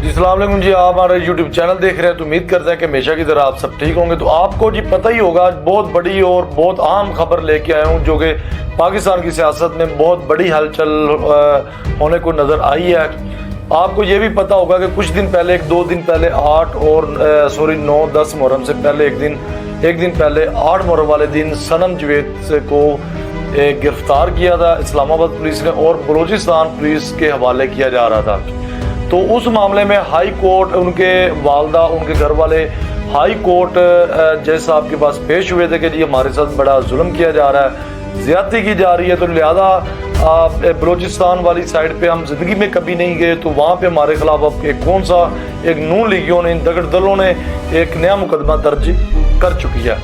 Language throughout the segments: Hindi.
जी अस्सलाम वालेकुम जी, आप हमारे YouTube चैनल देख रहे हैं तो उम्मीद करते हैं कि हमेशा की तरह आप सब ठीक होंगे। तो आपको जी पता ही होगा, बहुत बड़ी और बहुत अहम खबर लेके आया हूँ जो कि पाकिस्तान की सियासत में बहुत बड़ी हलचल होने को नज़र आई है। आपको ये भी पता होगा कि कुछ दिन पहले, एक दो दिन पहले 9-10 मुहर्रम से पहले एक दिन पहले 8 मुहर्रम वाले दिन सनम जवेद को गिरफ्तार किया था इस्लामाबाद पुलिस ने और बलूचिस्तान पुलिस के हवाले किया जा रहा था। तो उस मामले में हाई कोर्ट, उनके वालदा, उनके घर वाले हाई कोर्ट जज साहब के पास पेश हुए थे कि जी हमारे साथ बड़ा जुल्म किया जा रहा है, ज़्यादती की जा रही है। तो लिहाजा बलूचिस्तान वाली साइड पे हम ज़िंदगी में कभी नहीं गए, तो वहाँ पे हमारे खिलाफ अब एक नून लीगियों ने, इन दगड़ दलों ने एक नया मुकदमा दर्ज कर चुकी है।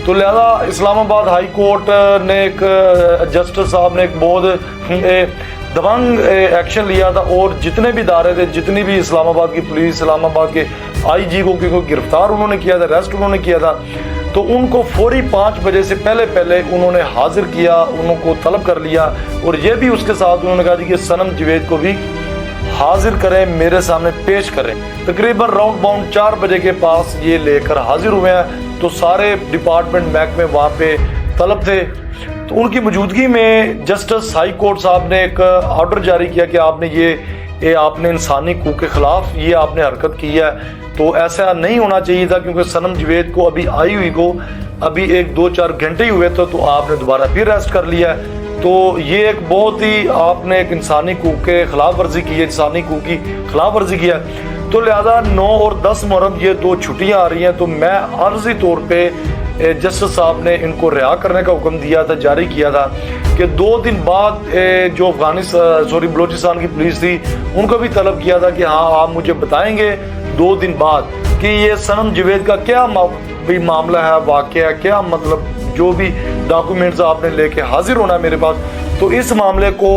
तो लिहाजा इस्लामाबाद हाई कोर्ट ने, एक जस्टिस साहब ने एक बहुत दबंग एक्शन लिया था और जितने भी इदारे थे, जितनी भी इस्लामाबाद की पुलिस, इस्लामाबाद के IG को गिरफ्तार उन्होंने किया था, अरेस्ट उन्होंने किया था, तो उनको फौरी 5 बजे से पहले उन्होंने हाजिर किया, उनको तलब कर लिया। और ये भी उसके साथ उन्होंने कहा कि सनम जवेद को भी हाजिर करें, मेरे सामने पेश करें। तकरीबन राउंड बाउंड 4 बजे के पास ये लेकर हाजिर हुए हैं। तो सारे डिपार्टमेंट महकमे वहाँ पे तलब थे। तो उनकी मौजूदगी में जस्टिस हाई कोर्ट साहब ने एक ऑर्डर जारी किया कि आपने इंसानी हकूक़ के ख़िलाफ़ ये आपने हरकत की है। तो ऐसा नहीं होना चाहिए था, क्योंकि सनम जवेद को अभी आई हुई को अभी 1-2-4 घंटे ही हुए थे, तो आपने दोबारा फिर अरेस्ट कर लिया है। तो ये एक बहुत ही आपने एक इंसानी हकूक़ के ख़िलाफ़ वर्जी की है, इंसानी हकूक़ की ख़िलाफ़ वर्जी किया। तो लिहाजा 9 और 10 मुहर्रम ये 2 छुट्टियाँ आ रही हैं। तो मैं आर्जी तौर पर जस्टिस साहब ने इनको रिहा करने का हुक्म दिया था, जारी किया था कि 2 दिन बाद जो बलूचिस्तान की पुलिस थी उनको भी तलब किया था कि हाँ आप मुझे बताएंगे 2 दिन बाद कि ये सनम जवेद का क्या भी मामला है, वाक़या क्या, मतलब जो भी डॉक्यूमेंट्स आपने लेके हाजिर होना है मेरे पास। तो इस मामले को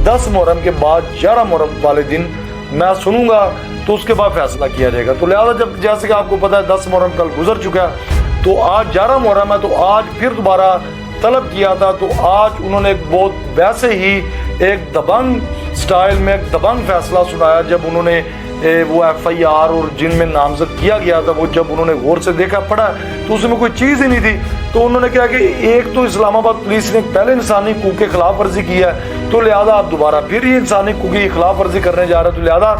10 मुहर्रम के बाद 11 मुहर्रम वाले दिन मैं सुनूंगा, तो उसके बाद फैसला किया जाएगा। तो लिहाजा जब, जैसे कि आपको पता है 10 मुहर्रम कल गुजर चुका है, तो आज 11 मुहर्रम है, तो आज फिर दोबारा तलब किया था। तो आज उन्होंने बहुत वैसे ही एक दबंग स्टाइल में एक दबंग फैसला सुनाया। जब उन्होंने वो FIR और जिनमें नामजद किया गया था, वो जब उन्होंने गौर से देखा, पढ़ा, तो उसमें कोई चीज़ ही नहीं थी। तो उन्होंने कहा कि एक तो इस्लामाबाद पुलिस ने पहले इंसानी हकूक़ के ख़िलाफ़ वर्जी की है, तो लिहाजा आप दोबारा फिर ये इंसानी हकूक़ की ख़िलाफ़ वर्जी करने जा रहे हैं। तो लिहाजा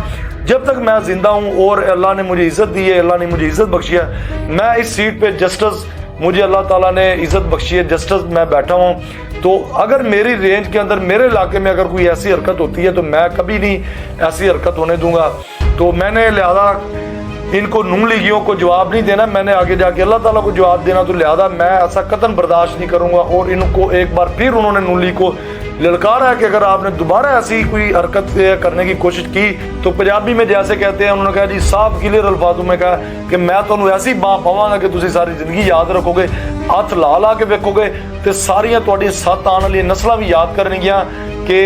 जब तक मैं जिंदा हूँ और अल्लाह ने मुझे इज़्ज़त दी है, अल्लाह ने मुझे इज़्ज़त बख्शी है, मैं इस सीट पे जस्टिस, मुझे अल्लाह ताला ने इज़्ज़त बख्शी है, जस्टिस मैं बैठा हूँ। तो अगर मेरी रेंज के अंदर, मेरे इलाके में अगर कोई ऐसी हरकत होती है तो मैं कभी नहीं ऐसी हरकत होने दूंगा। तो मैंने लिहाजा इनको नून लीगियों को जवाब नहीं देना, मैंने आगे जाके अल्लाह ताला को जवाब देना। तो लिहाजा मैं ऐसा कतन बर्दाश्त नहीं करूँगा। और इनको एक बार फिर उन्होंने नून लीग को ललकारा है कि अगर आपने दोबारा ऐसी कोई हरकत करने की कोशिश की, तो पंजाबी में जैसे कहते हैं, उन्होंने कहा जी साफ क्लियर अल्फाजों में कहा कि मैं तो ऐसी बाँ पवांगा कि तुम सारी जिंदगी याद रखोगे, हथ ला ला के वेखोगे, तो सारिया तुहाडी सत्त आने वाली नस्लां भी याद करनगियां कि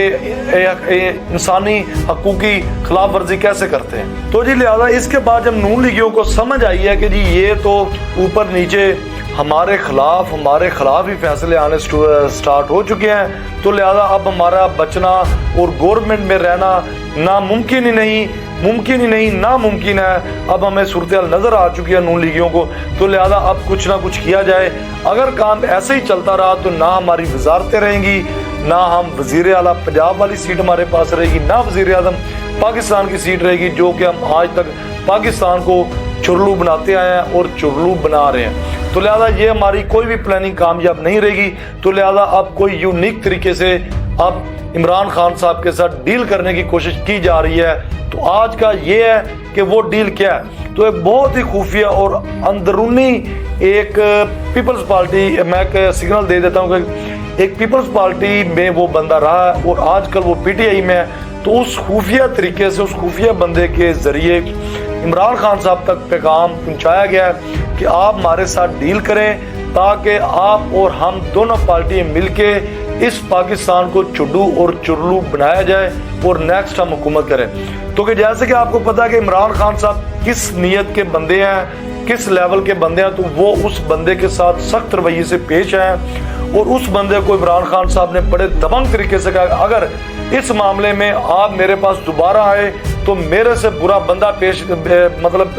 इंसानी हकूक़ की खिलाफ वर्जी कैसे करते हैं। तो जी लिहाजा इसके बाद जब नून लीगियों को समझ आई है कि जी ये तो ऊपर नीचे हमारे खिलाफ ही फैसले आने स्टार्ट हो चुके हैं, तो लिहाजा अब हमारा बचना और गवर्नमेंट में रहना नामुमकिन ही नहीं नामुमकिन है। अब हमें सूरत हाल नज़र आ चुकी है नून लीगियों को। तो लिहाजा अब कुछ ना कुछ किया जाए। अगर काम ऐसे ही चलता रहा तो ना हमारी वजारतें रहेंगी, ना हम वज़ीर आला पंजाब वाली सीट हमारे पास रहेगी, ना वज़ीर आज़म पाकिस्तान की सीट रहेगी, जो कि हम आज तक पाकिस्तान को चुरलू बनाते आए हैं और चुरलू बना रहे हैं। तो लिहाजा ये हमारी कोई भी प्लानिंग कामयाब नहीं रहेगी। तो लिहाजा अब कोई यूनिक तरीके से अब इमरान खान साहब के साथ डील करने की कोशिश की जा रही है। तो आज का ये है कि वो डील क्या है। तो एक बहुत ही खुफिया और अंदरूनी एक पीपल्स पार्टी, मैं एक सिग्नल दे देता हूँ कि एक पीपल्स पार्टी में वो बंदा रहा है और आजकल वो PTI में है। तो उस खुफिया तरीके से, उस खुफिया बंदे के ज़रिए इमरान खान साहब तक पैगाम पहुँचाया गया है कि आप हमारे साथ डील करें, ताकि आप और हम दोनों पार्टी मिलके इस पाकिस्तान को चुड्डू और चुरलू बनाया जाए और नेक्स्ट हम हुकूमत करें। तो कि जैसे कि आपको पता है कि इमरान खान साहब किस नीयत के बंदे हैं, किस लेवल के बंदे हैं, तो वो उस बंदे के साथ सख्त रवैये से पेश हैं। और उस बंदे को इमरान खान साहब ने बड़े दबंग तरीके से कहा, अगर इस मामले में आप मेरे पास दोबारा आए तो मेरे से बुरा बंदा पेश मतलब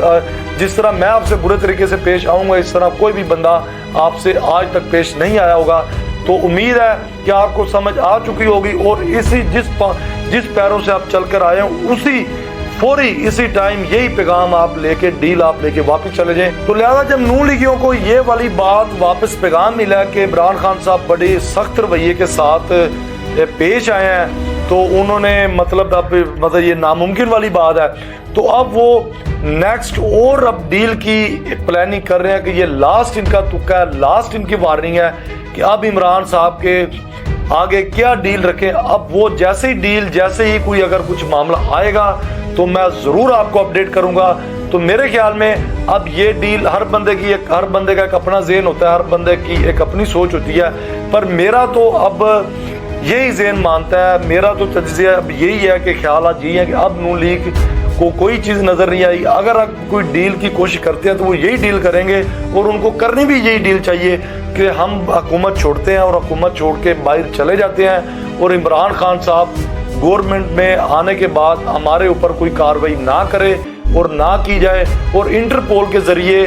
जिस तरह मैं आपसे बुरे तरीके से पेश आऊँगा, इस तरह कोई भी बंदा आपसे आज तक पेश नहीं आया होगा। तो उम्मीद है कि आपको समझ आ चुकी होगी और इसी जिस पैरों से आप चल कर आए हैं उसी फौरी इसी टाइम यही पैगाम आप लेके डील आप लेके वापस चले जाएं। तो लिहाजा जब नून लीगियों को ये वाली बात वापस पैगाम मिला कि इमरान खान साहब बड़े सख्त रवैये के साथ पेश आए हैं, तो उन्होंने मतलब ये नामुमकिन वाली बात है। तो अब वो नेक्स्ट और अब डील की प्लानिंग कर रहे हैं कि ये लास्ट इनका तुक्का है, लास्ट इनकी वार्निंग है कि अब इमरान साहब के आगे क्या डील रखें। अब वो जैसे ही कोई अगर कुछ मामला आएगा तो मैं ज़रूर आपको अपडेट करूंगा। तो मेरे ख्याल में अब ये डील हर बंदे का एक अपना ज़हन होता है, हर बंदे की एक अपनी सोच होती है, पर मेरा तो अब यही ज़हन मानता है, मेरा तो तज्ज़िया अब यही है कि ख्याल आज यही है कि अब नून लीग को कोई चीज़ नज़र नहीं आई। अगर आप कोई डील की कोशिश करते हैं तो वो यही डील करेंगे और उनको करनी भी यही डील चाहिए कि हम हुकूमत छोड़ते हैं और हुकूमत छोड़ के बाहर चले जाते हैं और इमरान खान साहब गवर्नमेंट में आने के बाद हमारे ऊपर कोई कार्रवाई ना करे और ना की जाए और इंटरपोल के ज़रिए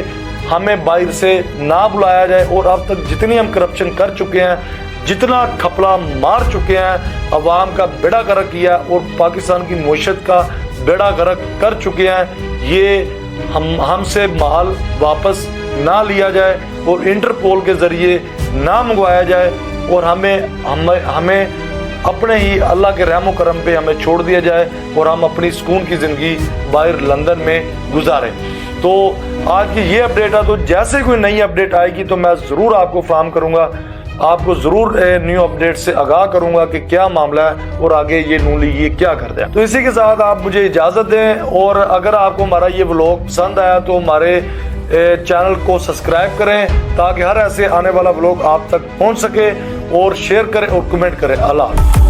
हमें बाहर से ना बुलाया जाए। और अब तक जितनी हम करप्शन कर चुके हैं, जितना खपला मार चुके हैं, अवाम का बेड़ा गर्क किया और पाकिस्तान की मईशत का बेड़ा गर्क कर चुके हैं, ये हमसे माल वापस ना लिया जाए और इंटरपोल के ज़रिए ना मंगवाया जाए और हमें अपने ही अल्लाह के रहमो करम पे हमें छोड़ दिया जाए और हम अपनी सुकून की ज़िंदगी बाहर लंदन में गुजारें। तो आज की ये अपडेट है, तो जैसे कोई नई अपडेट आएगी तो मैं ज़रूर आपको फार्म करूँगा, आपको ज़रूर न्यू अपडेट से आगाह करूँगा कि क्या मामला है और आगे ये नून लीग ये क्या करते हैं। तो इसी के साथ आप मुझे इजाज़त दें और अगर आपको हमारा ये व्लॉग पसंद आया तो हमारे चैनल को सब्सक्राइब करें ताकि हर ऐसे आने वाला व्लॉग आप तक पहुंच सके और शेयर करें और कमेंट करें। अल्लाह।